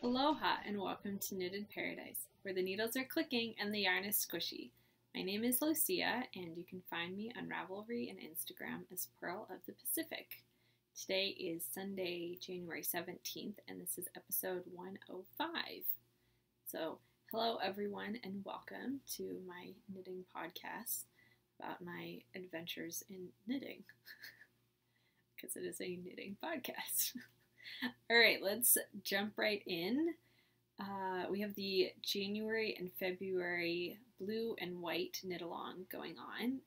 Aloha and welcome to Knitted Paradise, where the needles are clicking and the yarn is squishy. My name is Lucia, and you can find me on Ravelry and Instagram as Pearl of the Pacific. Today is Sunday, January 17th, and this is episode 105. So, hello everyone, and welcome to my knitting podcast about my adventures in knitting, because it is a knitting podcast. All right, let's jump right in. We have the January and February blue and white knit along going on,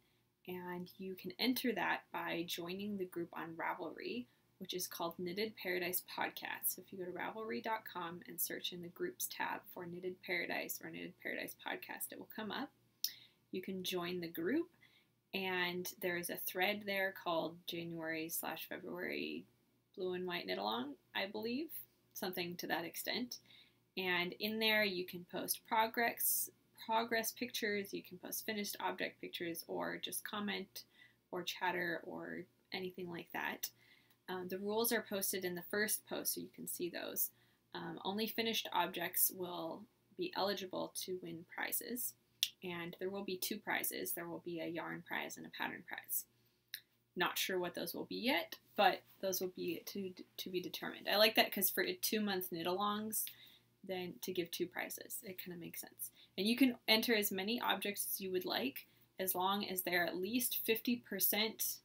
and you can enter that by joining the group on Ravelry, which is called Knitted Paradise Podcast. So if you go to ravelry.com and search in the groups tab for Knitted Paradise or Knitted Paradise Podcast, it will come up. You can join the group, and there is a thread there called January/February blue and white knit along, I believe, something to that extent. And in there you can post progress pictures, you can post finished object pictures, or just comment or chatter or anything like that. The rules are posted in the first post, so you can see those. Only finished objects will be eligible to win prizes, and there will be two prizes. There will be a yarn prize and a pattern prize. Not sure what those will be yet, but those will be to be determined. I like that because for 2-month knit-alongs, then to give two prizes, it kind of makes sense. And you can enter as many objects as you would like, as long as they're at least 50%,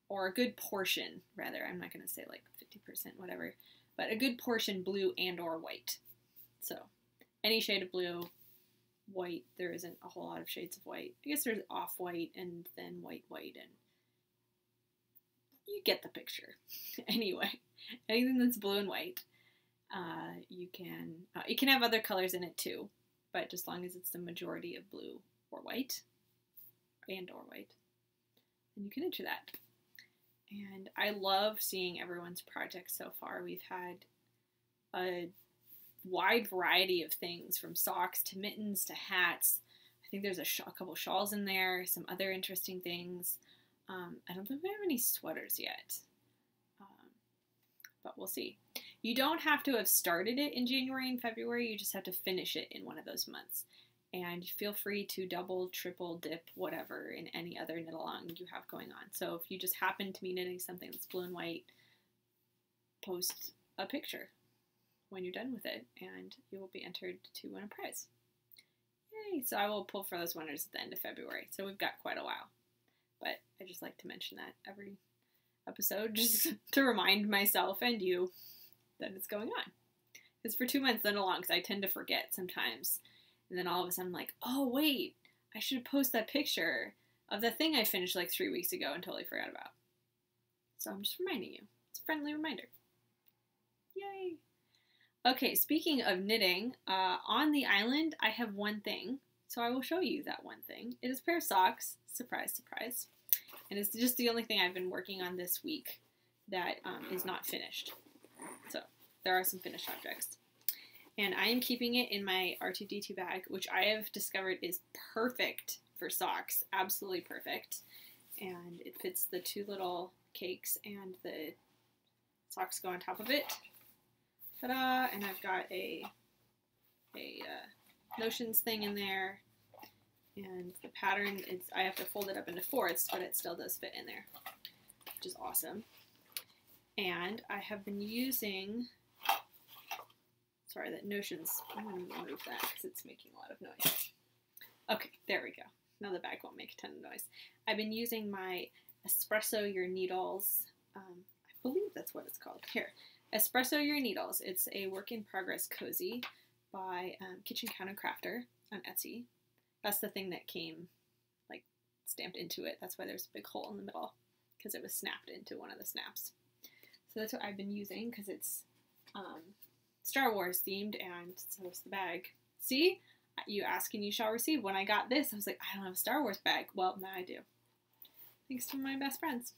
or a good portion, rather. I'm not going to say like 50%, whatever, but a good portion blue and or white. So any shade of blue. White, there isn't a whole lot of shades of white. I guess there's off-white and then white, and you get the picture. Anyway, anything that's blue and white, you can have other colors in it too, but just as long as it's the majority of blue or white, and or white, then you can enter that. And I love seeing everyone's projects so far. We've had a wide variety of things, from socks to mittens to hats. I think there's a couple shawls in there, some other interesting things. I don't think we have any sweaters yet, but we'll see. You don't have to have started it in January and February, you just have to finish it in one of those months. And feel free to double, triple, dip, whatever in any other knit along you have going on. So if you just happen to be knitting something that's blue and white, post a picture when you're done with it, and you will be entered to win a prize. Yay! So I will pull for those winners at the end of February, so we've got quite a while. But I just like to mention that every episode, just to remind myself and you that it's going on. Because for 2 months then along, because I tend to forget sometimes, and then all of a sudden I'm like, oh wait, I should post that picture of the thing I finished like 3 weeks ago and totally forgot about. So I'm just reminding you. It's a friendly reminder. Yay! Okay, speaking of knitting, on the island I have one thing, so I will show you that one thing. It is a pair of socks, surprise, surprise, and it's just the only thing I've been working on this week that is not finished. So there are some finished objects, and I am keeping it in my R2D2 bag, which I have discovered is perfect for socks, absolutely perfect, and it fits the two little cakes, and the socks go on top of it. Ta-da! And I've got a notions thing in there, and the pattern is, I have to fold it up into fourths, but it still does fit in there, which is awesome. And I have been using, sorry, that notions, I'm going to remove that because it's making a lot of noise. Okay, there we go. Now the bag won't make a ton of noise. I've been using my Espresso Your Needles, I believe that's what it's called, here. Espresso Your Needles. It's a work-in-progress cozy by Kitchen Counter Crafter on Etsy. That's the thing that came, like, stamped into it. That's why there's a big hole in the middle, because it was snapped into one of the snaps. So that's what I've been using, because it's Star Wars themed, and so is the bag. See? You ask and you shall receive. When I got this, I was like, I don't have a Star Wars bag. Well, now I do. Thanks to my best friends.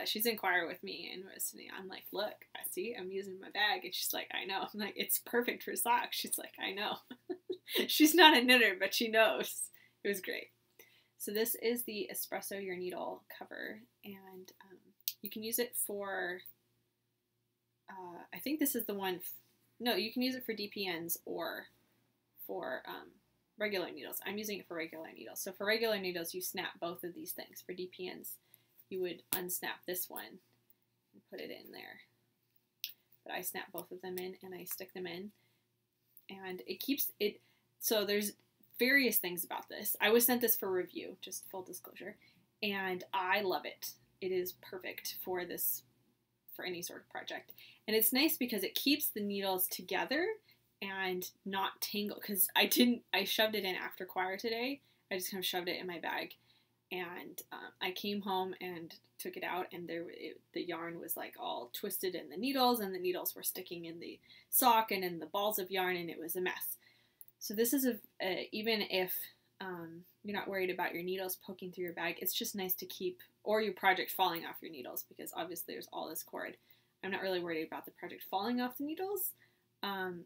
She's in choir with me, and was sitting, I'm like, look, I see, I'm using my bag, and she's like, I know. I'm like, it's perfect for socks. She's like, I know. She's not a knitter, but she knows. It was great. So this is the Espresso Your Needle cover, and you can use it for I think this is the one, no, you can use it for DPNs or for regular needles. I'm using it for regular needles. So for regular needles, you snap both of these things. For DPNs, you would unsnap this one and put it in there. But I snap both of them in and I stick them in. And it keeps it, so there's various things about this. I was sent this for review, just full disclosure, and I love it. It is perfect for this, for any sort of project. And it's nice because it keeps the needles together and not tangled, because I shoved it in after choir today. I just kind of shoved it in my bag, and I came home and took it out, and the yarn was like all twisted in the needles, and the needles were sticking in the sock and in the balls of yarn, and it was a mess. So this is even if you're not worried about your needles poking through your bag, it's just nice to keep, or your project falling off your needles, because obviously there's all this cord. I'm not really worried about the project falling off the needles.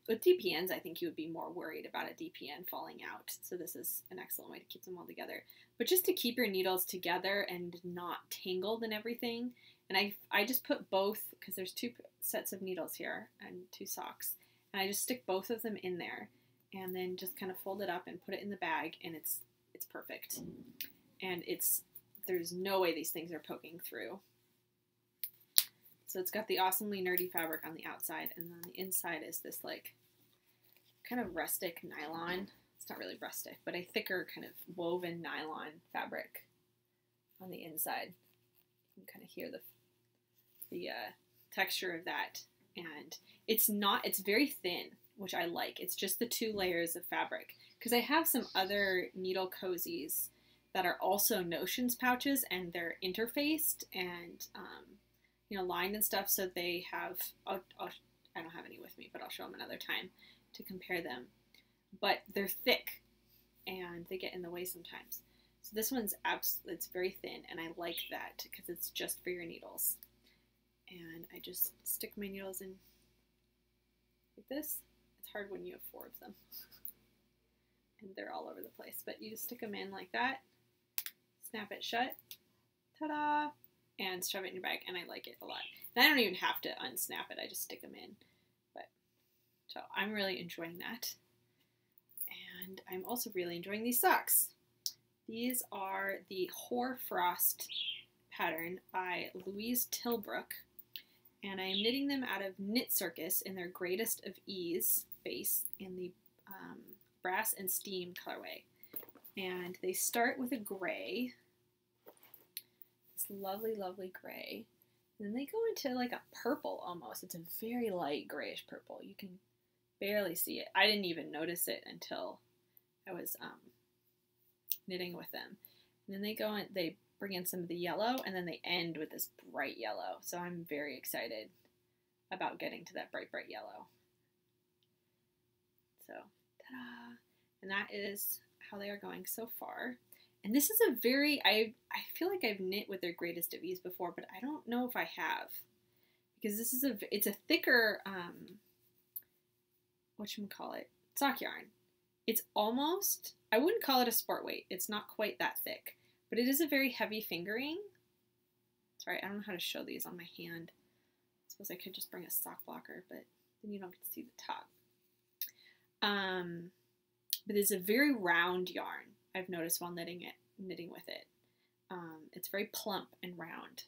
With DPNs, I think you would be more worried about a DPN falling out. So this is an excellent way to keep them all together. But just to keep your needles together and not tangled and everything. And I just put both, because there's 2 sets of needles here and 2 socks. And I just stick both of them in there and then just kind of fold it up and put it in the bag, and it's perfect. And there's no way these things are poking through. So it's got the awesomely nerdy fabric on the outside, and then the inside is this like kind of rustic nylon. It's not really rustic, but a thicker kind of woven nylon fabric on the inside. You can kind of hear the texture of that. And it's very thin, which I like. It's just the 2 layers of fabric. Because I have some other needle cozies that are also notions pouches, and they're interfaced and lined and stuff, so they have, I don't have any with me, but I'll show them another time to compare them. But they're thick, and they get in the way sometimes. So this one's it's very thin, and I like that because it's just for your needles. And I just stick my needles in like this. It's hard when you have 4 of them, and they're all over the place. But you just stick them in like that, snap it shut, ta-da! And shove it in your bag, and I like it a lot. And I don't even have to unsnap it, I just stick them in. So I'm really enjoying that. And I'm also really enjoying these socks. These are the Hoar Frost pattern by Louise Tilbrook, and I am knitting them out of KnitCircus in their Greatest of Ease base in the Brass and Steam colorway. And they start with a gray. Lovely, lovely gray. And then they go into like a purple almost. It's a very light grayish purple. You can barely see it. I didn't even notice it until I was knitting with them. And then they bring in some of the yellow, and then they end with this bright yellow. So I'm very excited about getting to that bright, bright yellow. So, ta-da! And that is how they are going so far. And this is a very, I feel like I've knit with their Greatest of Ease before, but I don't know if I have. Because this is it's a thicker, whatchamacallit, sock yarn. It's almost, I wouldn't call it a sport weight. It's not quite that thick. But it is a very heavy fingering. Sorry, I don't know how to show these on my hand. I suppose I could just bring a sock blocker, but then you don't get to see the top. But it's a very round yarn. I've noticed while knitting with it. It's very plump and round.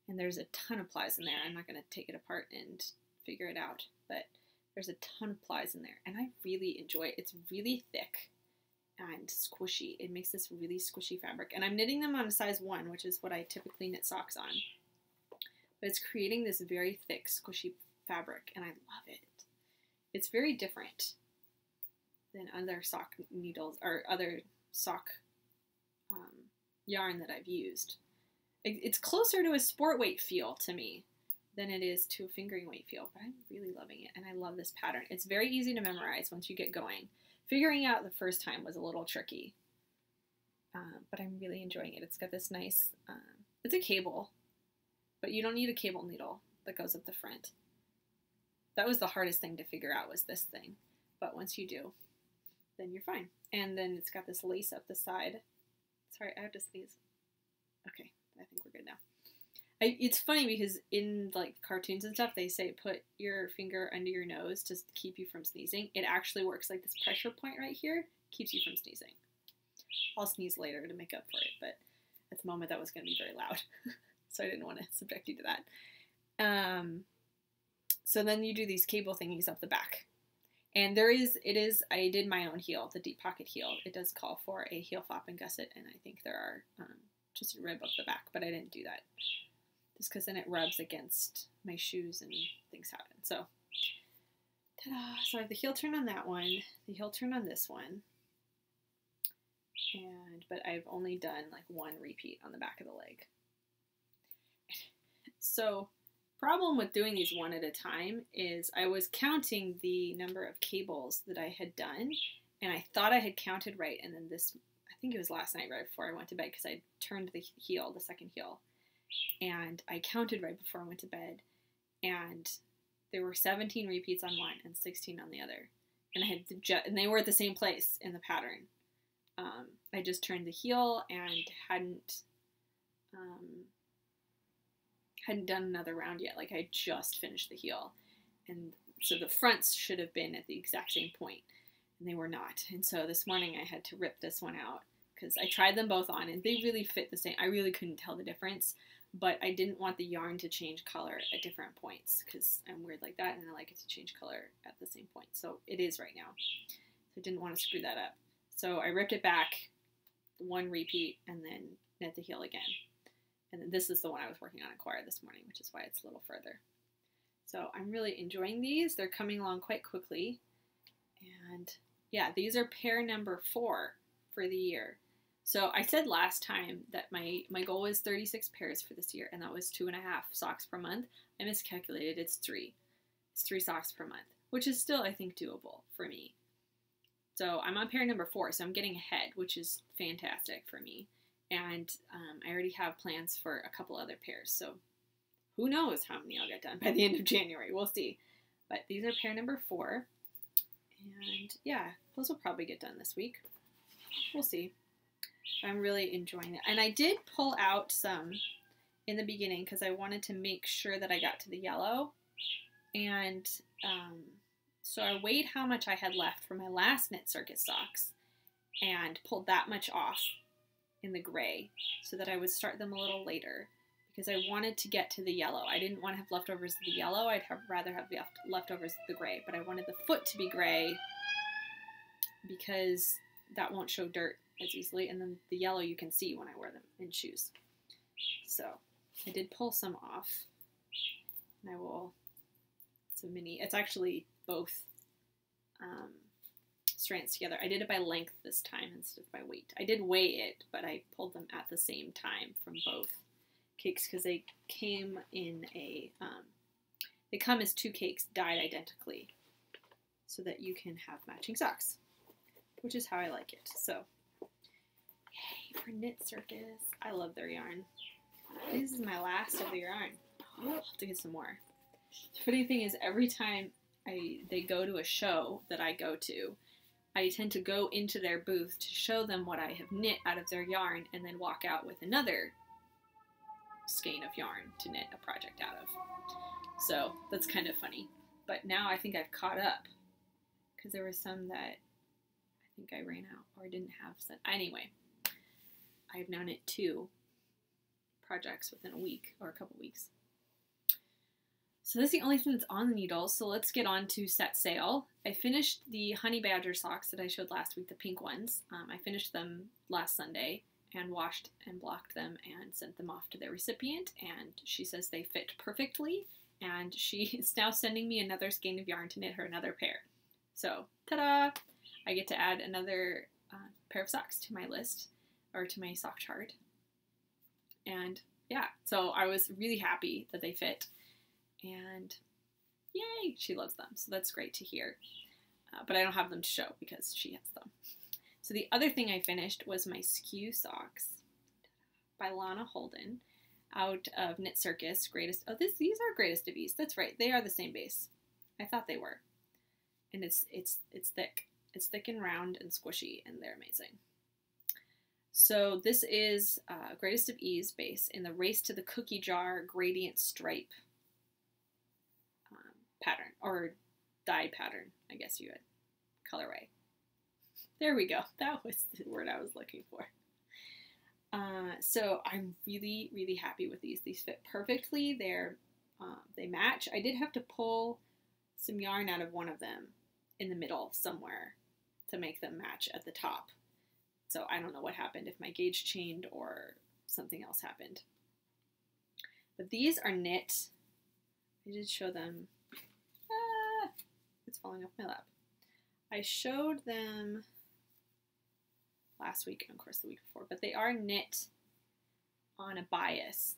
And there's a ton of plies in there. I'm not going to take it apart and figure it out, but there's a ton of plies in there. And I really enjoy it. It's really thick and squishy. It makes this really squishy fabric. And I'm knitting them on a size 1, which is what I typically knit socks on. But it's creating this very thick, squishy fabric, and I love it. It's very different than other sock needles or other sock yarn that I've used. It's closer to a sport weight feel to me than it is to a fingering weight feel, but I'm really loving it, and I love this pattern. It's very easy to memorize once you get going. Figuring out the first time was a little tricky, but I'm really enjoying it. It's got this nice, it's a cable, but you don't need a cable needle that goes up the front. That was the hardest thing to figure out, was this thing, but once you do, then you're fine. And then it's got this lace up the side. Sorry, I have to sneeze. Okay, I think we're good now. It's funny because in like cartoons and stuff, they say put your finger under your nose to keep you from sneezing. It actually works. Like this pressure point right here keeps you from sneezing. I'll sneeze later to make up for it, but at the moment that was going to be very loud. So I didn't want to subject you to that. So then you do these cable thingies up the back. And I did my own heel, the deep pocket heel. It does call for a heel flap and gusset, and I think there are just a rib up the back, but I didn't do that. Just because then it rubs against my shoes and things happen. So, ta-da! So I have the heel turn on that one, the heel turn on this one, but I've only done like one repeat on the back of the leg. So, problem with doing these one at a time is I was counting the number of cables that I had done, and I thought I had counted right, and then I think it was last night right before I went to bed because I turned the heel, the second heel, and I counted right before I went to bed, and there were 17 repeats on one and 16 on the other, and they were at the same place in the pattern. I just turned the heel and hadn't done another round yet. Like I just finished the heel, and so the fronts should have been at the exact same point, and they were not. And so this morning I had to rip this one out because I tried them both on and they really fit the same. I really couldn't tell the difference, but I didn't want the yarn to change color at different points because I'm weird like that and I like it to change color at the same point. So it is right now. So I didn't want to screw that up. So I ripped it back, one repeat, and then knit the heel again. And then this is the one I was working on at choir this morning, which is why it's a little further. So I'm really enjoying these. They're coming along quite quickly. And yeah, these are pair number 4 for the year. So I said last time that my goal was 36 pairs for this year, and that was 2.5 socks per month. I miscalculated, it's 3. It's 3 socks per month, which is still, I think, doable for me. So I'm on pair number 4, so I'm getting ahead, which is fantastic for me. And I already have plans for a couple other pairs, so who knows how many I'll get done by the end of January. We'll see. But these are pair number 4, and yeah, those will probably get done this week. We'll see. I'm really enjoying it. And I did pull out some in the beginning because I wanted to make sure that I got to the yellow. And so I weighed how much I had left for my last KnitCircus socks and pulled that much off in the gray so that I would start them a little later because I wanted to get to the yellow. I didn't want to have leftovers of the yellow. I'd rather have leftovers of the gray, but I wanted the foot to be gray because that won't show dirt as easily, and then the yellow you can see when I wear them in shoes. So I did pull some off, and I will, it's actually both strands together. I did it by length this time instead of by weight. I did weigh it, but I pulled them at the same time from both cakes because they came in they come as 2 cakes dyed identically so that you can have matching socks, which is how I like it. So yay for KnitCircus. I love their yarn. This is my last of the yarn. I'll have to get some more. The funny thing is every time they go to a show that I go to, I tend to go into their booth to show them what I have knit out of their yarn and then walk out with another skein of yarn to knit a project out of. So that's kind of funny. But now I think I've caught up because there were some that I think I ran out or didn't have. Anyway, I've now knit 2 projects within a week or a couple weeks. So that's the only thing that's on the needles. So let's get on to set sail. I finished the honey badger socks that I showed last week, the pink ones. I finished them last Sunday and washed and blocked them and sent them off to their recipient. And she says they fit perfectly. And she is now sending me another skein of yarn to knit her another pair. So, ta-da! I get to add another pair of socks to my list, or to my sock chart. And yeah, so I was really happy that they fit. And yay, she loves them. So that's great to hear. But I don't have them to show because she has them. So the other thing I finished was my Skew socks by Lana Holden out of KnitCircus. These are Greatest of Ease. That's right. They are the same base. I thought they were. And it's thick. It's thick and round and squishy, and they're amazing. So this is Greatest of Ease base in the Race to the Cookie Jar gradient stripe pattern, or dye pattern, I guess you would, colorway. There we go. That was the word I was looking for. So I'm really, really happy with these. These fit perfectly. They match. I did have to pull some yarn out of one of them in the middle somewhere to make them match at the top. So I don't know what happened, if my gauge chained or something else happened. But these are knit. I did show them. It's falling off my lap. I showed them last week and of course the week before, but they are knit on a bias.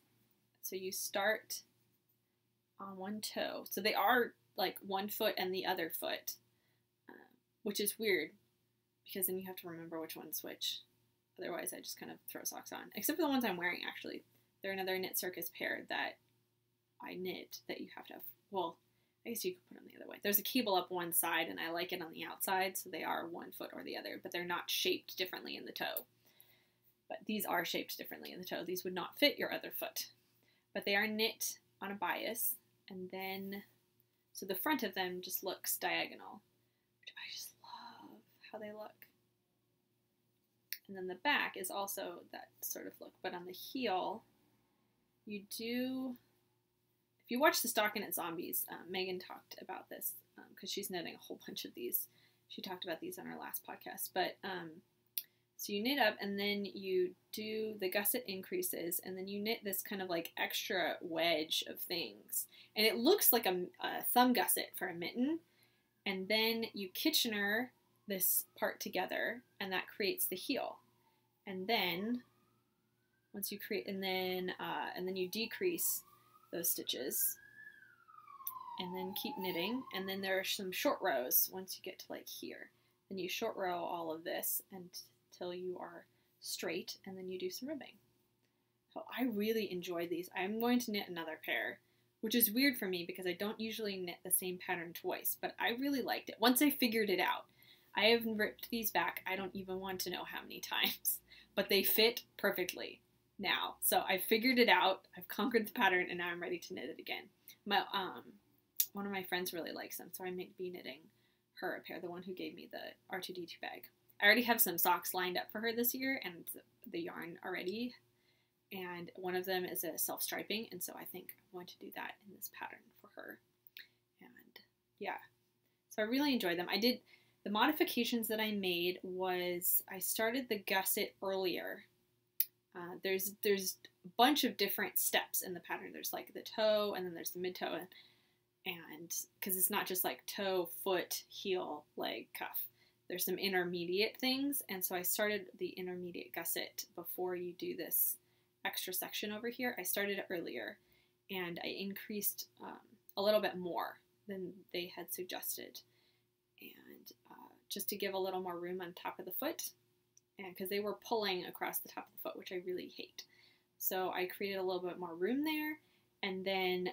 So you start on one toe. So they are like one foot and the other foot, which is weird because then you have to remember which one's which. Otherwise I just kind of throw socks on, except for the ones I'm wearing actually. They're another KnitCircus pair that I knit that you have to have, well, I guess you could put them the other way. There's a cable up one side and I like it on the outside, so they are one foot or the other, but they're not shaped differently in the toe. But these are shaped differently in the toe. These would not fit your other foot. But they are knit on a bias, and then, so the front of them just looks diagonal, which I just love how they look. And then the back is also that sort of look, but on the heel, you do, if you watch the Stockinette Zombies, Megan talked about this because she's knitting a whole bunch of these. She talked about these on our last podcast. But so you knit up and then you do the gusset increases and then you knit this kind of like extra wedge of things. And it looks like a thumb gusset for a mitten. And then you Kitchener this part together and that creates the heel. And then once you create, and then you decrease those stitches and then keep knitting, and then there are some short rows once you get to like here. Then you short row all of this until you are straight, and then you do some ribbing. So I really enjoyed these. I'm going to knit another pair, which is weird for me because I don't usually knit the same pattern twice, but I really liked it once I figured it out. I have ripped these back, I don't even want to know how many times, but they fit perfectly now. So I figured it out, I've conquered the pattern, and now I'm ready to knit it again. One of my friends really likes them, so I might be knitting her a pair, the one who gave me the R2D2 bag. I already have some socks lined up for her this year and the yarn already, and one of them is a self-striping, and so I think I'm going to do that in this pattern for her. And yeah, so I really enjoyed them. The modifications that I made was I started the gusset earlier. There's a bunch of different steps in the pattern. There's like the toe, and then there's the mid-toe, and because it's not just like toe, foot, heel, leg, cuff. There's some intermediate things, and so I started the intermediate gusset before you do this extra section over here. I started it earlier, and I increased a little bit more than they had suggested, and just to give a little more room on top of the foot, and because they were pulling across the top of the foot, which I really hate. So I created a little bit more room there, and then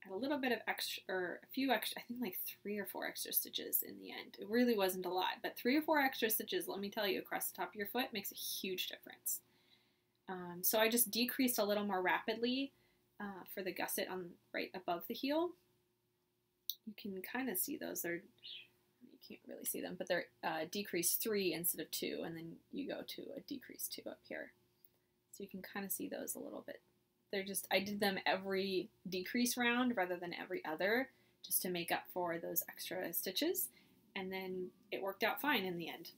a little bit of extra, or a few extra, I think like 3 or 4 extra stitches in the end. It really wasn't a lot, but 3 or 4 extra stitches, let me tell you, across the top of your foot makes a huge difference. So I just decreased a little more rapidly for the gusset on right above the heel. You can kind of see those. You can't really see them, but they're decrease 3 instead of 2, and then you go to a decrease 2 up here. So you can kind of see those a little bit. I did them every decrease round rather than every other, just to make up for those extra stitches, and then it worked out fine in the end.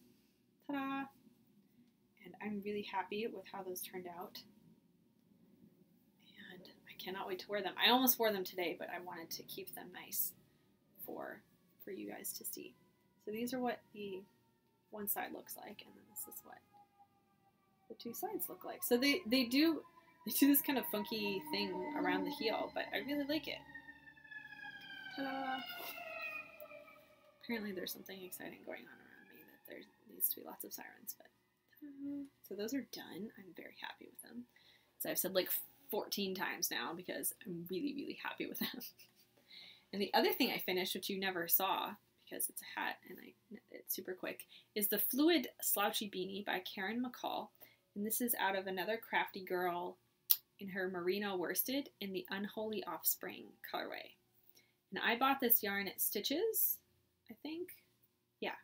Ta-da! And I'm really happy with how those turned out, and I cannot wait to wear them. I almost wore them today, but I wanted to keep them nice for you guys to see. So these are what the one side looks like, and then this is what the 2 sides look like. So they do this kind of funky thing around the heel, but I really like it. Ta-da! Apparently there's something exciting going on around me that there needs to be lots of sirens, but ta-da. So those are done. I'm very happy with them. So I've said like 14 times now because I'm really, really happy with them. And the other thing I finished, which you never saw because it's a hat and I knit it super quick, is the Fluid Slouchy Beanie by MaCall. And this is out of another Crafty girl in her merino worsted in the Unholy Offspring colorway. And I bought this yarn at Stitches, I think. Yeah,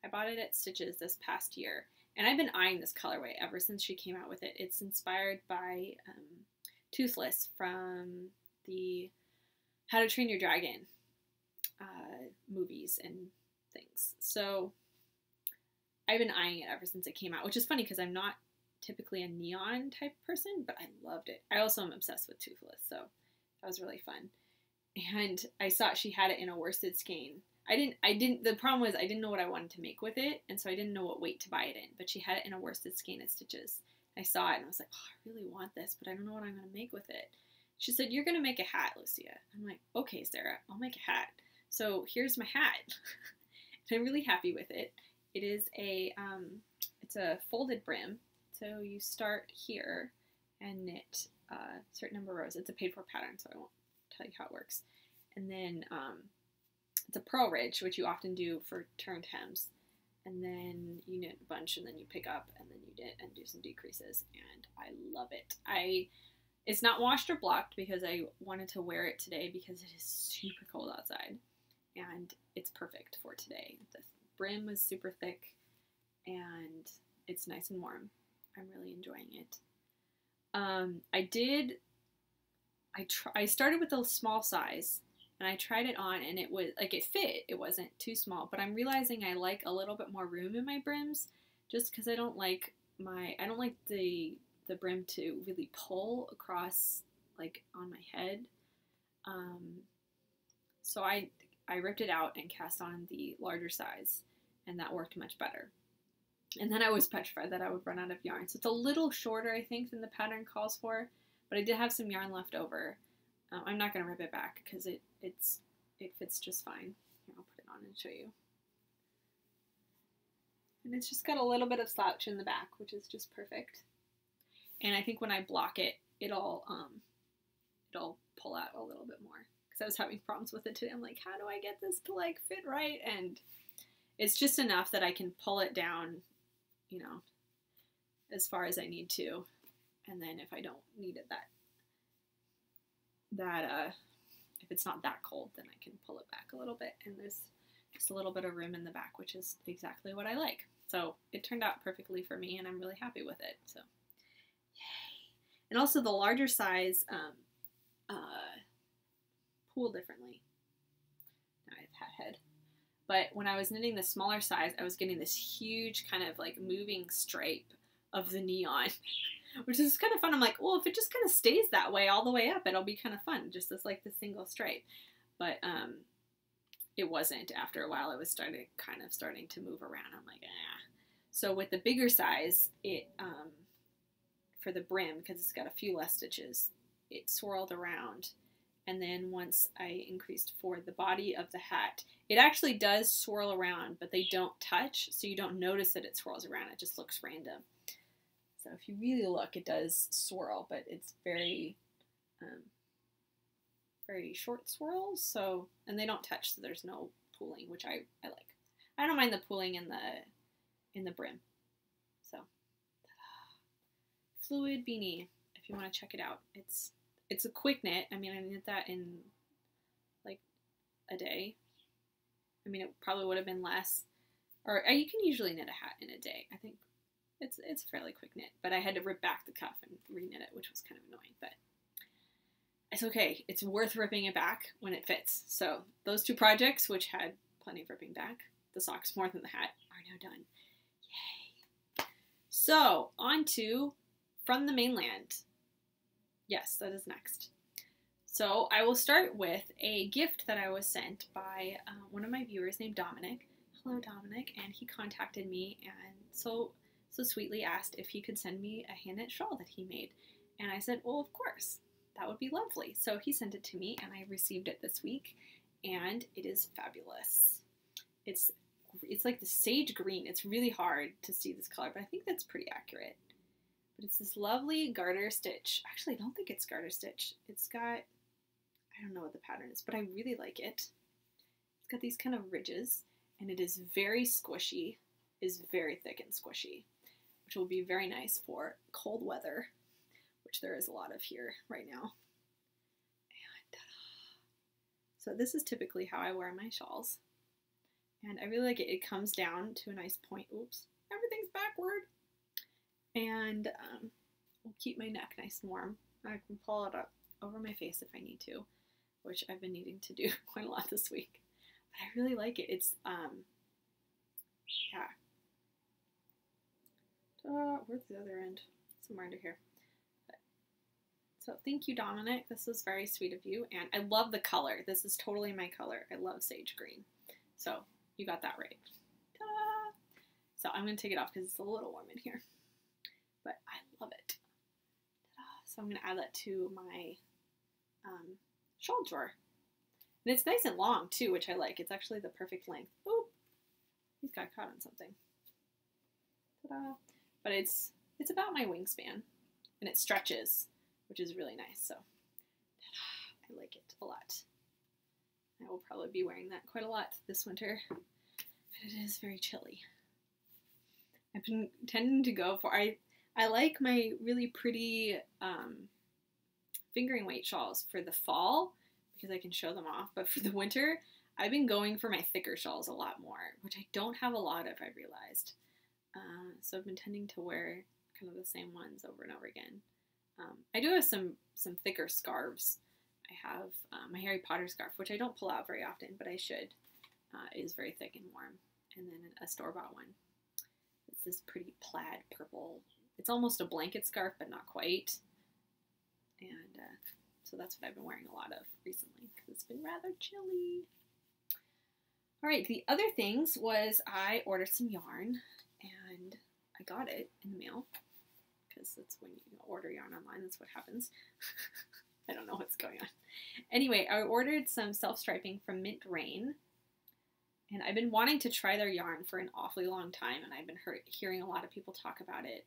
I bought it at Stitches this past year. And I've been eyeing this colorway ever since she came out with it. It's inspired by Toothless from the How to Train Your Dragon movies and things. So I've been eyeing it ever since it came out, which is funny because I'm not typically a neon type person, but I loved it. I also am obsessed with Toothless, so that was really fun. And I saw she had it in a worsted skein. The problem was I didn't know what I wanted to make with it, and so I didn't know what weight to buy it in, but she had it in a worsted skein at Stitches. I saw it and I was like, oh, I really want this, but I don't know what I'm going to make with it. She said, you're going to make a hat, Lucia. I'm like, okay, Sarah, I'll make a hat. So here's my hat. And I'm really happy with it. It is it's a folded brim. So you start here and knit a certain number of rows. It's a paid for pattern, so I won't tell you how it works. And then it's a purl ridge, which you often do for turned hems. And then you knit a bunch, and then you pick up, and then you knit and do some decreases. And I love it. It's not washed or blocked because I wanted to wear it today because it is super cold outside. And it's perfect for today. The brim was super thick, and it's nice and warm. I'm really enjoying it. I started with a small size, and I tried it on, and it was like it fit. It wasn't too small, but I'm realizing I like a little bit more room in my brims, just because I don't like the brim to really pull across like on my head. So I ripped it out and cast on the larger size, and that worked much better. And then I was petrified that I would run out of yarn. So it's a little shorter, I think, than the pattern calls for, but I did have some yarn left over. I'm not going to rip it back because it fits just fine. Here, I'll put it on and show you. And it's just got a little bit of slouch in the back, which is just perfect. And I think when I block it, it'll pull out a little bit more. Because I was having problems with it today. I'm like, how do I get this to like fit right? And it's just enough that I can pull it down, you know, as far as I need to. And then if I don't need it if it's not that cold, then I can pull it back a little bit. And there's just a little bit of room in the back, which is exactly what I like. So it turned out perfectly for me, and I'm really happy with it. So yay. And also the larger size pull differently. Now I have hat head. But when I was knitting the smaller size, I was getting this huge kind of like moving stripe of the neon, which is kind of fun. I'm like, well, if it just kind of stays that way all the way up, it'll be kind of fun, just as like the single stripe. But it wasn't. After a while, it was starting to move around. I'm like, ah. So with the bigger size, it for the brim, because it's got a few less stitches, it swirled around. And then once I increased for the body of the hat, it actually does swirl around, but they don't touch, so you don't notice that it swirls around. It just looks random. So if you really look, it does swirl, but it's very, very short swirls. So, and they don't touch, so there's no pooling, which I like. I don't mind the pooling in the brim. So, Fluid Beanie, if you want to check it out. It's a quick knit. I mean, I knit that in like a day. I mean, it probably would have been less. Or you can usually knit a hat in a day. I think it's a fairly quick knit. But I had to rip back the cuff and re-knit it, which was kind of annoying. But it's okay. It's worth ripping it back when it fits. So those two projects, which had plenty of ripping back, the socks more than the hat, are now done. Yay! So on to From the Mainland. Yes, that is next. So I will start with a gift that I was sent by one of my viewers named Dominik. Hello, Dominik. And he contacted me and so sweetly asked if he could send me a hand-knit shawl that he made. And I said, well, of course. That would be lovely. So he sent it to me, and I received it this week, and it is fabulous. It's like the sage green. It's really hard to see this color, but I think that's pretty accurate. But it's this lovely garter stitch. Actually, I don't think it's garter stitch. It's got, I don't know what the pattern is, but I really like it. It's got these kind of ridges, and it is very squishy, is very thick and squishy, which will be very nice for cold weather, which there is a lot of here right now. And so this is typically how I wear my shawls. And I really like it. It comes down to a nice point. Oops, everything's backward. And will keep my neck nice and warm. I can pull it up over my face if I need to, which I've been needing to do quite a lot this week. But I really like it. It's, yeah. Where's the other end? Somewhere under here. But, so thank you, Dominik. This was very sweet of you. And I love the color. This is totally my color. I love sage green. So you got that right. Ta-da! So I'm going to take it off because it's a little warm in here. But I love it. Ta-da! So I'm going to add that to my shawl drawer. And it's nice and long too, which I like. It's actually the perfect length. Oh, he's got caught on something. Ta-da! But it's about my wingspan, and it stretches, which is really nice. So ta-da! I like it a lot. I will probably be wearing that quite a lot this winter, but it is very chilly. I've been tending to go for, I like my really pretty fingering weight shawls for the fall because I can show them off, but for the winter, I've been going for my thicker shawls a lot more, which I don't have a lot of, I realized. So I've been tending to wear kind of the same ones over and over again. I do have some thicker scarves. I have my Harry Potter scarf, which I don't pull out very often, but I should. It is very thick and warm. And then a store-bought one. It's this pretty plaid purple. It's almost a blanket scarf, but not quite. And so that's what I've been wearing a lot of recently, because it's been rather chilly. All right, the other things was I ordered some yarn, and I got it in the mail, because that's when you order yarn online, that's what happens. I don't know what's going on. Anyway, I ordered some self-striping from Mint Rain, and I've been wanting to try their yarn for an awfully long time, and I've been hearing a lot of people talk about it.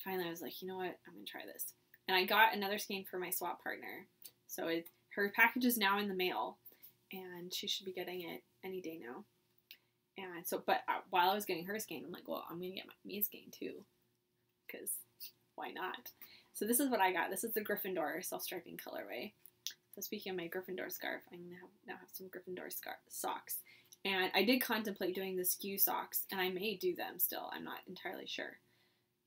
Finally, I was like, you know what, I'm going to try this. And I got another skein for my swap partner, so her package is now in the mail, and she should be getting it any day now. And so, but while I was getting her skein, I'm like, well, I'm going to get me a skein too, because why not? So this is what I got. This is the Gryffindor self-striping colorway. So speaking of my Gryffindor scarf, I'm going to now have some Gryffindor socks. And I did contemplate doing the Skew socks, and I may do them still. I'm not entirely sure.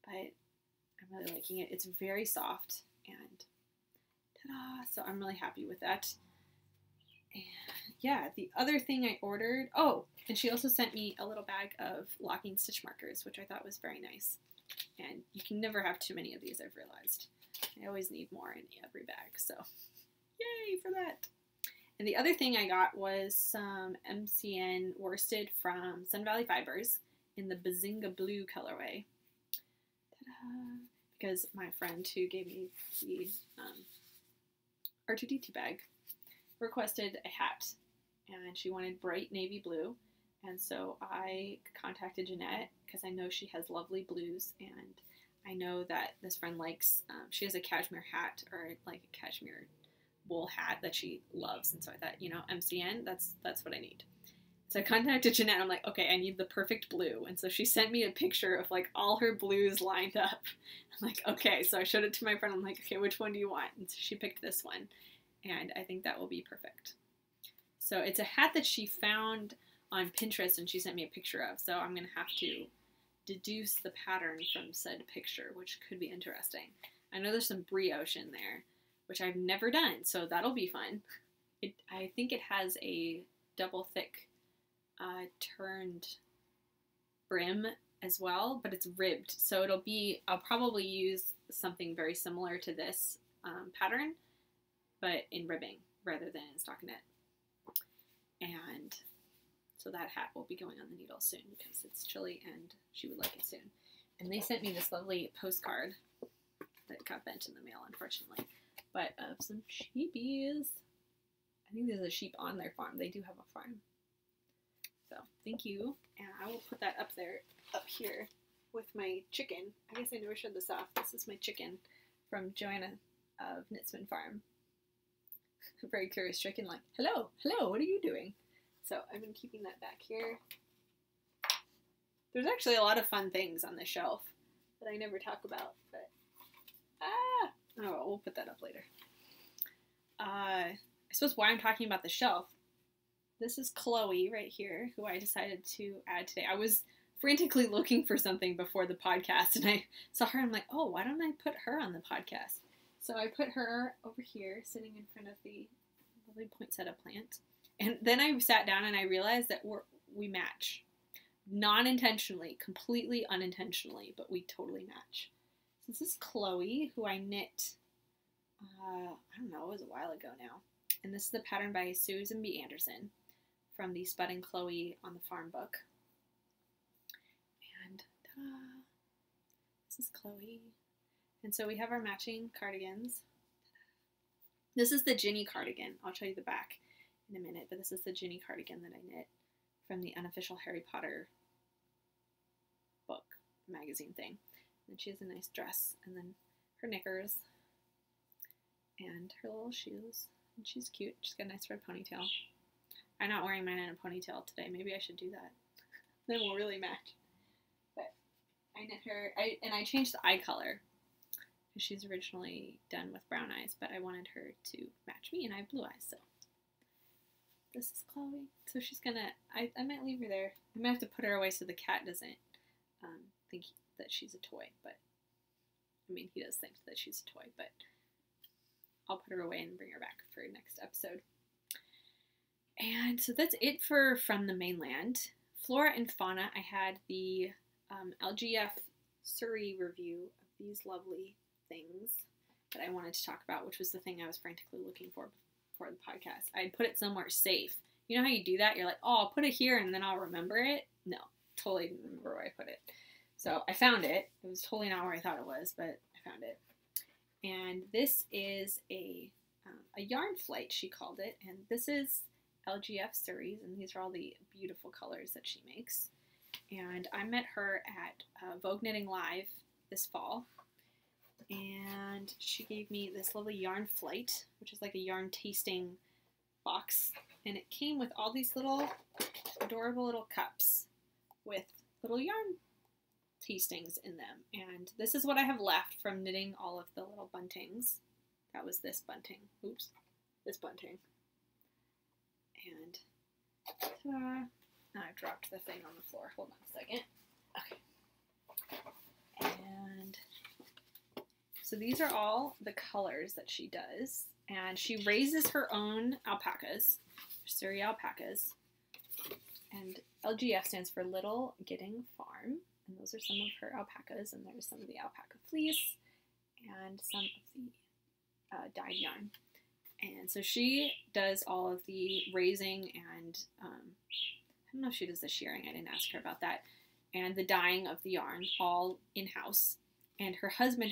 But I'm really liking it. It's very soft, and ta-da! So I'm really happy with that. And yeah, the other thing I ordered, oh, and she also sent me a little bag of locking stitch markers, which I thought was very nice. And you can never have too many of these, I've realized. I always need more in every bag, so yay for that. And the other thing I got was some MCN worsted from Sun Valley Fibers in the Bazinga Blue colorway. Ta-da! Because my friend who gave me the R2D2 bag requested a hat, and she wanted bright navy blue. And so I contacted Jeanette because I know she has lovely blues, and I know that this friend likes, she has a cashmere hat, or like a cashmere wool hat that she loves. And so I thought, you know, MCN, that's what I need. So I contacted Jeanette, and I'm like, okay, I need the perfect blue. And so she sent me a picture of like all her blues lined up. I'm like, okay, so I showed it to my friend. I'm like, okay, which one do you want? And so she picked this one, and I think that will be perfect. So it's a hat that she found on Pinterest, and she sent me a picture of, so I'm going to have to deduce the pattern from said picture, which could be interesting. I know there's some brioche in there, which I've never done, so that'll be fun. I think it has a double thick turned brim as well, but it's ribbed, so it'll be, I'll probably use something very similar to this pattern, but in ribbing rather than in stockinette. And so that hat will be going on the needle soon because it's chilly and she would like it soon. And they sent me this lovely postcard that got bent in the mail, unfortunately, but of some sheepies. I think there's a sheep on their farm. They do have a farm. So thank you. And I will put that up there, up here with my chicken. I guess I never showed this off. This is my chicken from Joanna of Knitsman Farm. A very curious chicken, like, hello, hello, what are you doing? So I've been keeping that back here. There's actually a lot of fun things on the shelf that I never talk about, but oh, we'll put that up later. I suppose why I'm talking about the shelf. This is Chloe right here, who I decided to add today. I was frantically looking for something before the podcast, and I saw her. I'm like, oh, why don't I put her on the podcast? So I put her over here, sitting in front of the lovely poinsettia plant. And then I sat down and I realized that we match. Non-intentionally, completely unintentionally, but we totally match. So this is Chloe, who I knit, I don't know, it was a while ago now. And this is the pattern by Susan B. Anderson from the Spud and Chloe on the Farm book. And ta-da! This is Chloe. And so we have our matching cardigans. This is the Ginny cardigan. I'll show you the back in a minute, but this is the Ginny cardigan that I knit from the unofficial Harry Potter book magazine thing. And she has a nice dress, and then her knickers, and her little shoes. And she's cute. She's got a nice red ponytail. I'm not wearing mine in a ponytail today. Maybe I should do that. Then we'll really match. But I knit her, and I changed the eye color. Because she's originally done with brown eyes, but I wanted her to match me, and I have blue eyes, so. This is Chloe. So she's gonna, I might leave her there. I might have to put her away so the cat doesn't think that she's a toy, but, I mean, he does think that she's a toy, but I'll put her away and bring her back for next episode. And so that's it for From the Mainland. Flora and Fauna, I had the LGF Suri review of these lovely things that I wanted to talk about, which was the thing I was frantically looking for the podcast. I'd put it somewhere safe. You know how you do that? You're like, oh, I'll put it here and then I'll remember it. No, totally didn't remember where I put it. So I found it. It was totally not where I thought it was, but I found it. And this is a yarn flight, she called it. And this is LGF Suri's, and these are all the beautiful colors that she makes. And I met her at Vogue Knitting Live this fall. And she gave me this lovely yarn flight, which is like a yarn tasting box. And it came with all these little adorable little cups with little yarn tastings in them. And this is what I have left from knitting all of the little buntings. That was this bunting. Oops. This bunting. And ta-da. Now I dropped the thing on the floor. Hold on a second. Okay. And so these are all the colors that she does. And she raises her own alpacas, Suri alpacas. And LGF stands for Little Gidding Farm. And those are some of her alpacas. And there's some of the alpaca fleece and some of the dyed yarn. And so she does all of the raising and, I don't know if she does the shearing. I didn't ask her about that. And the dyeing of the yarn all in-house. And her husband,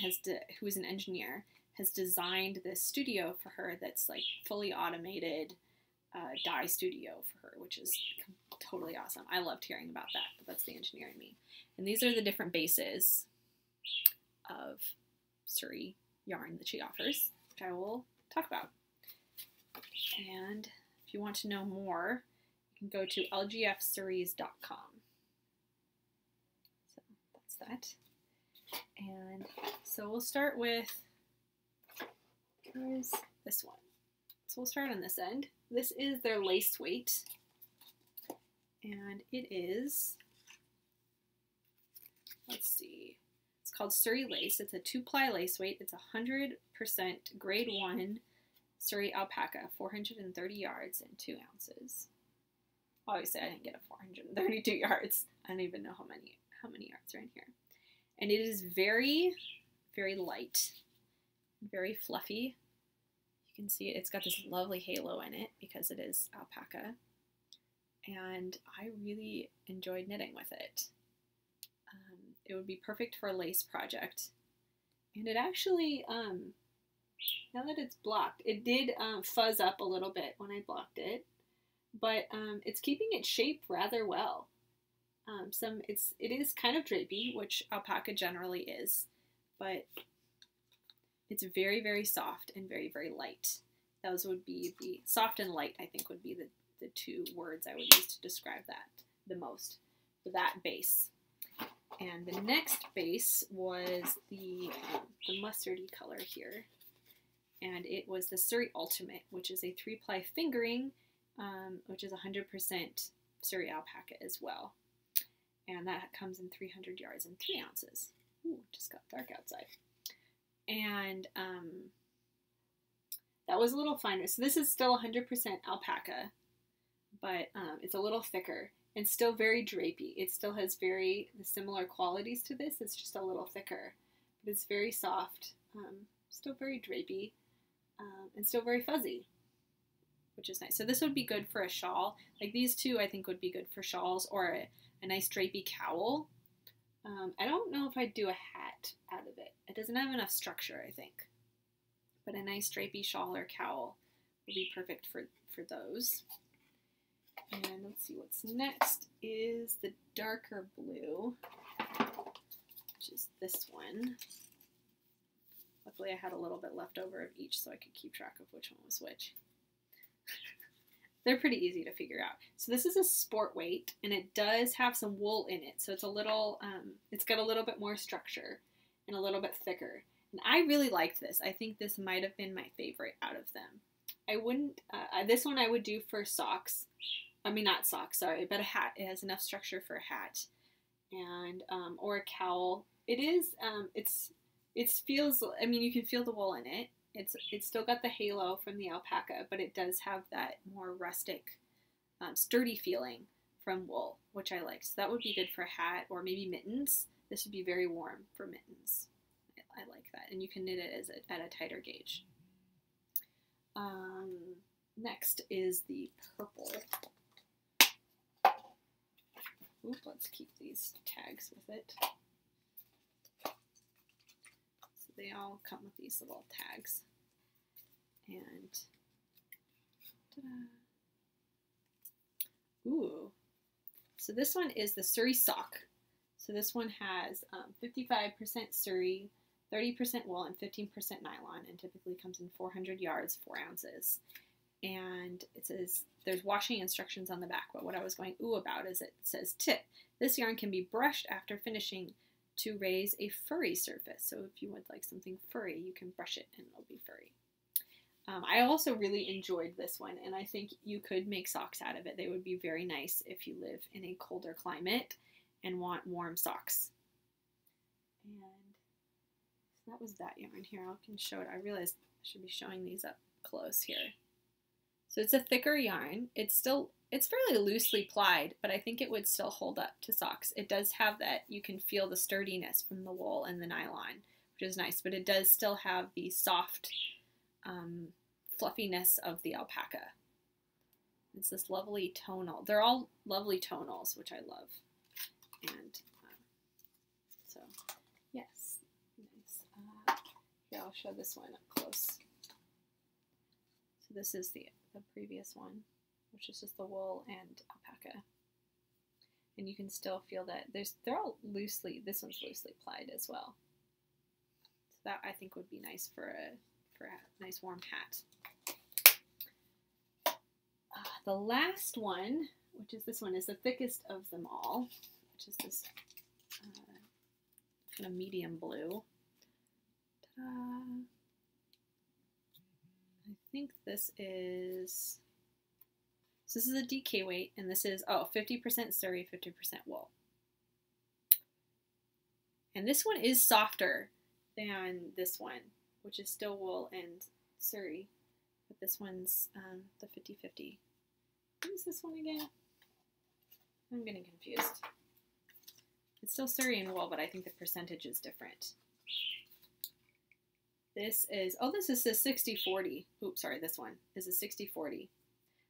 who is an engineer, has designed this studio for her that's like fully automated dye studio for her, which is totally awesome. I loved hearing about that, but that's the engineer in me. And these are the different bases of Suri yarn that she offers, which I will talk about. And if you want to know more, you can go to lgfsuris.com. So that's that. And so we'll start with, here's this one. So we'll start on this end. This is their lace weight. And it is, let's see, it's called Suri lace. It's a 2-ply lace weight. It's 100% grade 1 Suri alpaca, 430 yards and 2 ounces. Obviously, I didn't get a 432 yards. I don't even know how many yards are in here. And it is very, very light, very fluffy. You can see it's got this lovely halo in it because it is alpaca. And I really enjoyed knitting with it. It would be perfect for a lace project. And it actually, now that it's blocked, it did fuzz up a little bit when I blocked it. But it's keeping its shape rather well. It is kind of drapey, which alpaca generally is, but it's very, very soft and very, very light. Those would be the soft and light, I think, would be the two words I would use to describe that the most, for that base. And the next base was the mustardy color here. And it was the Suri Ultimate, which is a 3-ply fingering, which is 100% Suri alpaca as well. And that comes in 300 yards and 3 ounces. Ooh, just got dark outside. And that was a little finer. So this is still 100% alpaca, but it's a little thicker and still very drapey. It still has very similar qualities to this. It's just a little thicker, but it's very soft, still very drapey, and still very fuzzy, which is nice. So this would be good for a shawl. Like these two I think would be good for shawls, or a nice drapey cowl. I don't know if I'd do a hat out of it. It doesn't have enough structure, I think. But a nice drapey shawl or cowl would be perfect for those. And let's see, what's next is the darker blue, which is this one. Luckily I had a little bit left over of each so I could keep track of which one was which. They're pretty easy to figure out. So this is a sport weight, and it does have some wool in it. So it's a little, it's got a little bit more structure and a little bit thicker. And I really liked this. I think this might have been my favorite out of them. I wouldn't, this one I would do for socks. I mean, not socks, sorry, but a hat. It has enough structure for a hat. And, or a cowl. It is, it feels, I mean, you can feel the wool in it. It's still got the halo from the alpaca, but it does have that more rustic, sturdy feeling from wool, which I like. So that would be good for a hat or maybe mittens. This would be very warm for mittens. I like that. And you can knit it at a tighter gauge. Next is the purple. Oop, let's keep these tags with it. So they all come with these little tags. And ta-da. Ooh. So this one is the Suri sock. So this one has 55% Suri, 30% wool, and 15% nylon, and typically comes in 400 yards, 4 ounces. And it says there's washing instructions on the back, but what I was going ooh about is it says tip. This yarn can be brushed after finishing to raise a furry surface. So if you would like something furry, you can brush it and it'll be furry. I also really enjoyed this one, and I think you could make socks out of it. They would be very nice if you live in a colder climate and want warm socks. And so that was that yarn here. I can show it. I realized I should be showing these up close here. So it's a thicker yarn. It's fairly loosely plied, but I think it would still hold up to socks. It does have that, you can feel the sturdiness from the wool and the nylon, which is nice, but it does still have the soft fluffiness of the alpaca. It's this lovely tonal. They're all lovely tonals, which I love. And so, yes, nice. Yeah, I'll show this one up close. So this is the previous one, which is just the wool and alpaca. And you can still feel that they're all loosely, this one's loosely plied as well. So that I think would be nice for a nice warm hat. The last one, which is this one, is the thickest of them all, which is this kind of medium blue. Ta-da. I think this is a DK weight, and this is, 50% Suri, 50% wool. And this one is softer than this one, which is still wool and Suri, but this one's the 50-50. What is this one again? I'm getting confused. It's still Suri and wool, but I think the percentage is different. This is, this is a 60-40. Oops, sorry, this one is a 60-40.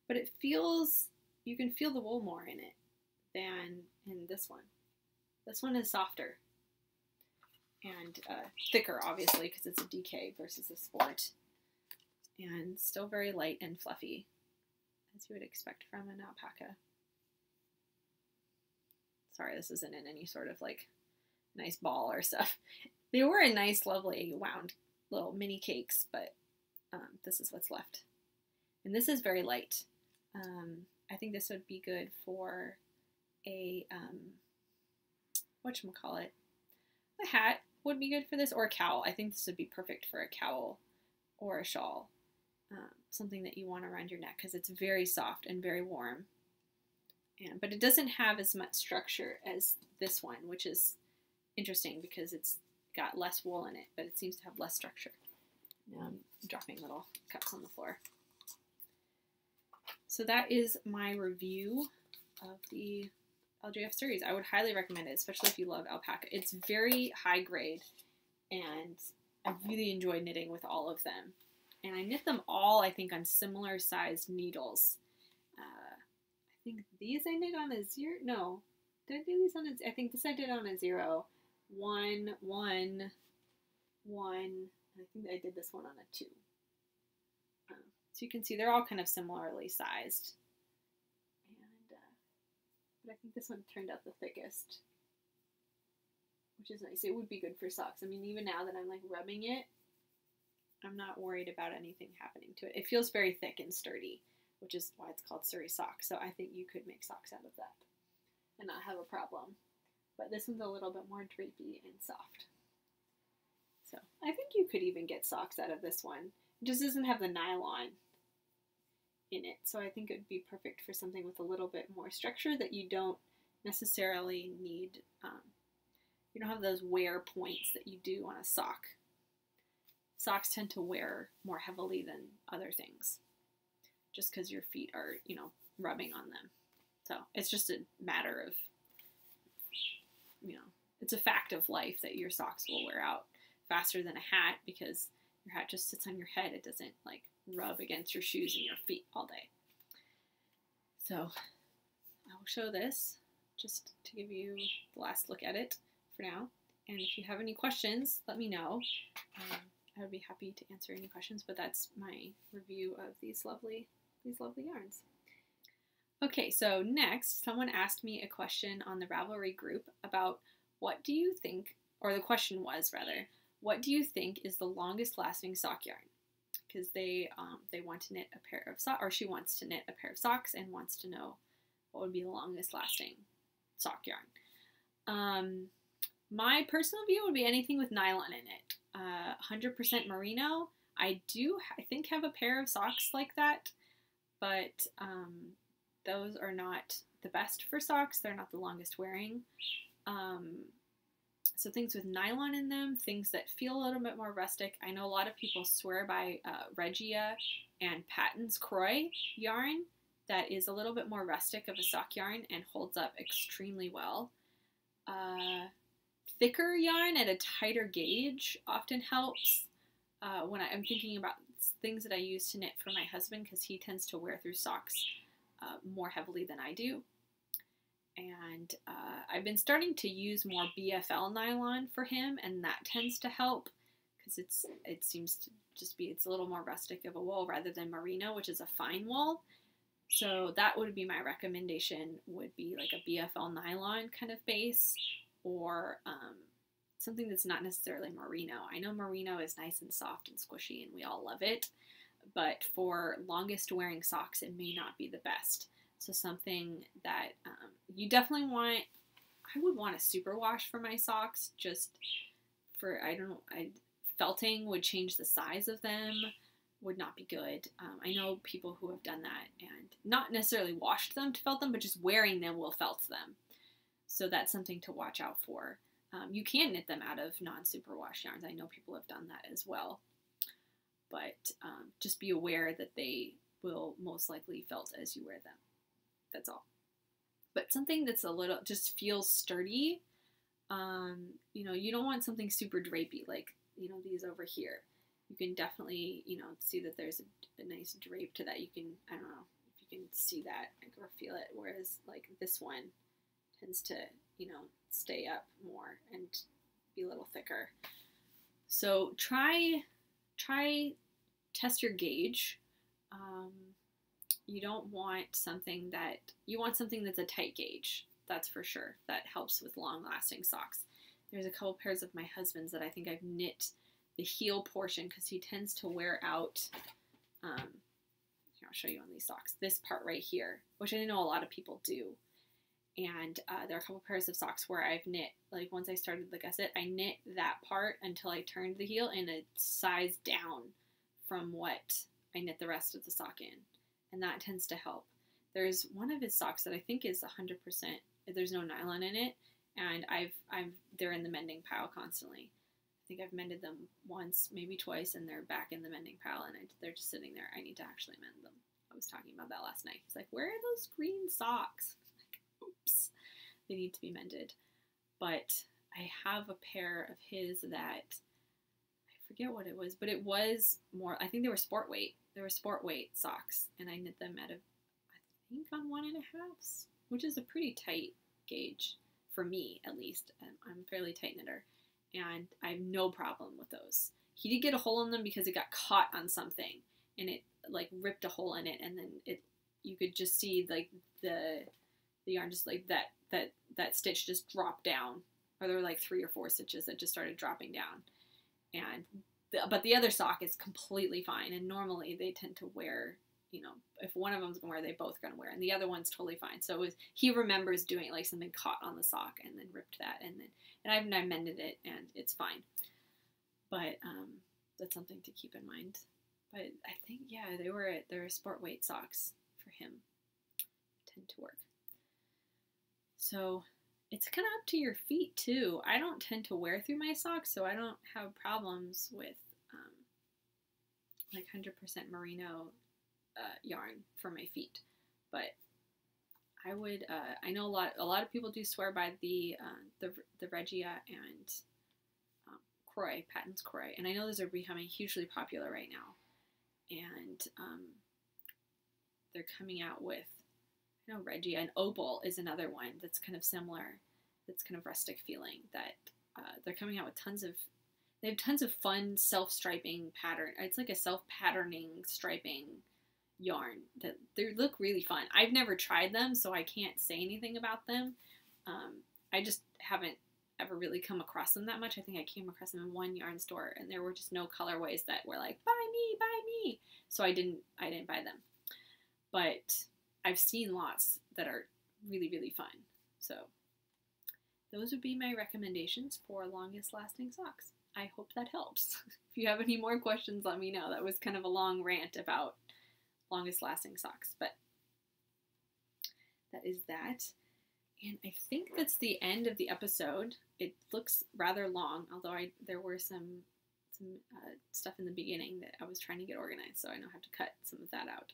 But it feels, you can feel the wool more in it than in this one. This one is softer and thicker, obviously, because it's a DK versus a sport. And still very light and fluffy, as you would expect from an alpaca. Sorry, this isn't in any sort of like nice ball or stuff. They were a nice, lovely wound little mini cakes, but this is what's left. And this is very light. I think this would be good for a, whatchamacallit, a hat would be good for this, or a cowl. I think this would be perfect for a cowl or a shawl. Something that you want around your neck because it's very soft and very warm. But it doesn't have as much structure as this one, which is interesting because it's got less wool in it, but it seems to have less structure. Now I'm dropping little cups on the floor. So that is my review of the LGF Suri. I would highly recommend it, especially if you love alpaca. It's very high grade, and I really enjoy knitting with all of them. And I knit them all, I think, on similar sized needles. I think these I knit on a 0. No, did I do these on a? I think this I did on a 0, 1, 1, 1. I think I did this one on a 2. So you can see they're all kind of similarly sized. But I think this one turned out the thickest, which is nice. It would be good for socks. I mean, even now that I'm like rubbing it, I'm not worried about anything happening to it. It feels very thick and sturdy, which is why it's called Suri sock. So I think you could make socks out of that and not have a problem. But this one's a little bit more drapey and soft. So I think you could even get socks out of this one. It just doesn't have the nylon in it. So I think it would be perfect for something with a little bit more structure that you don't necessarily need. You don't have those wear points that you do on a sock. Socks tend to wear more heavily than other things just because your feet are, you know, rubbing on them. So it's just a matter of, you know, it's a fact of life that your socks will wear out faster than a hat because your hat just sits on your head. It doesn't like rub against your shoes and your feet all day. So I'll show this just to give you the last look at it for now. And if you have any questions, let me know. I would be happy to answer any questions, but that's my review of these lovely yarns. Okay, so next, someone asked me a question on the Ravelry group about what do you think, or the question was rather, what do you think is the longest lasting sock yarn? Because they want to knit a pair of socks, or she wants to knit a pair of socks and wants to know what would be the longest lasting sock yarn. My personal view would be anything with nylon in it. 100% merino. I think have a pair of socks like that, but those are not the best for socks. They're not the longest wearing. So things with nylon in them, things that feel a little bit more rustic. I know a lot of people swear by Regia and Patton's Croy yarn that is a little bit more rustic of a sock yarn and holds up extremely well. Thicker yarn at a tighter gauge often helps when I'm thinking about things that I use to knit for my husband because he tends to wear through socks more heavily than I do. And I've been starting to use more BFL nylon for him, and that tends to help because it seems to just be, it's a little more rustic of a wool rather than merino, which is a fine wool. So that would be my recommendation, would be like a BFL nylon kind of base, or something that's not necessarily merino. I know merino is nice and soft and squishy and we all love it, but for longest wearing socks it may not be the best. So something that you definitely want, I would want a superwash for my socks, just for, felting would change the size of them, would not be good. I know people who have done that and not necessarily washed them to felt them, but just wearing them will felt them. So that's something to watch out for. You can knit them out of non-superwash yarns. I know people have done that as well. But just be aware that they will most likely felt as you wear them. That's all. But something that's a little, just feels sturdy. You know, you don't want something super drapey like, you know, these over here. You can definitely, you know, see that there's a nice drape to that. You can, I don't know if you can see that or feel it. Whereas like this one tends to, you know, stay up more and be a little thicker. So test your gauge. You don't want something you want something that's a tight gauge. That's for sure. That helps with long lasting socks. There's a couple pairs of my husband's that I think I've knit the heel portion because he tends to wear out here, I'll show you on these socks, this part right here, which I know a lot of people do. And there are a couple pairs of socks where I've knit, like once I started the gusset, I knit that part until I turned the heel and it sized down from what I knit the rest of the sock in. And that tends to help. There's one of his socks that I think is 100%, there's no nylon in it, and they're in the mending pile constantly. I think I've mended them once, maybe twice, and they're back in the mending pile, and they're just sitting there. I need to actually mend them. I was talking about that last night. He's like, where are those green socks? Oops, they need to be mended. But I have a pair of his that, I forget what it was, but it was more, I think they were sport weight. They were sport weight socks, and I knit them at I think on 1.5s, which is a pretty tight gauge for me, at least. I'm a fairly tight knitter, and I have no problem with those. He did get a hole in them because it got caught on something, and it like ripped a hole in it, and then you could just see like the yarn just like that stitch just dropped down, or there were like 3 or 4 stitches that just started dropping down. And but the other sock is completely fine, and normally they tend to wear, you know, if one of them's gonna wear, they both gonna wear, and the other one's totally fine. So he remembers doing like something caught on the sock and then ripped that, and I mended it and it's fine. But that's something to keep in mind. But I think, yeah, they're sport weight socks for him. Tend to work. So it's kind of up to your feet too. I don't tend to wear through my socks, so I don't have problems with like 100% merino yarn for my feet. But I would, I know a lot of people do swear by the Regia and Croy, Patton's Croy, and I know those are becoming hugely popular right now. And they're coming out with, I know Regia, and Opal is another one that's kind of similar, that's kind of rustic feeling, that they're coming out with they have tons of fun self-striping pattern. It's like a self-patterning striping yarn that they look really fun. I've never tried them, so I can't say anything about them. I just haven't ever really come across them that much. I think I came across them in one yarn store, and there were just no colorways that were like, buy me, so I didn't buy them. But I've seen lots that are really, really fun. So those would be my recommendations for longest lasting socks. I hope that helps. If you have any more questions, let me know. That was kind of a long rant about longest lasting socks, but that is that. And I think that's the end of the episode. It looks rather long, although there were some stuff in the beginning that I was trying to get organized, so I know how to cut some of that out.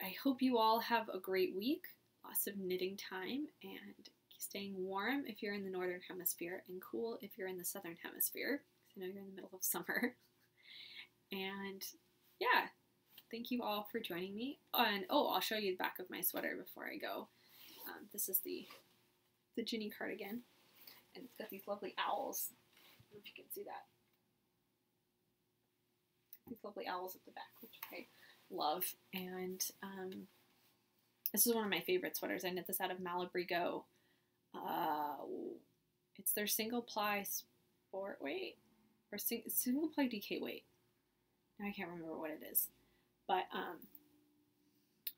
I hope you all have a great week, lots of knitting time, and staying warm if you're in the northern hemisphere, and cool if you're in the southern hemisphere, because I know you're in the middle of summer. And yeah, thank you all for joining me. And oh, I'll show you the back of my sweater before I go. This is the Ginny cardigan, and it's got these lovely owls. I don't know if you can see that. These lovely owls at the back, which I love. And this is one of my favorite sweaters. I knit this out of Malabrigo. It's their single ply sport weight, or single ply DK weight. Now I can't remember what it is, but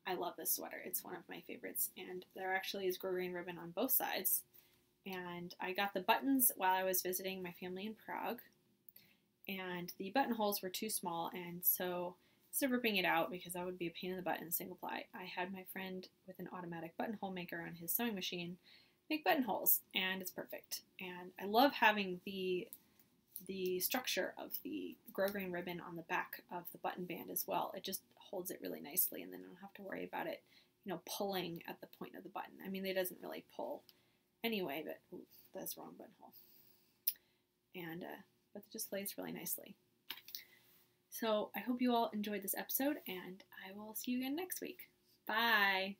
I love this sweater. It's one of my favorites, and there actually is grosgrain ribbon on both sides. And I got the buttons while I was visiting my family in Prague, and the buttonholes were too small, and so instead of ripping it out, because that would be a pain in the butt in single ply, I had my friend with an automatic buttonhole maker on his sewing machine make buttonholes, and it's perfect. And I love having the structure of the grosgrain ribbon on the back of the button band as well. It just holds it really nicely, and then I don't have to worry about it, you know, pulling at the point of the button. I mean, it doesn't really pull anyway, but ooh, that's the wrong buttonhole. And but it just lays really nicely. So I hope you all enjoyed this episode, and I will see you again next week. Bye!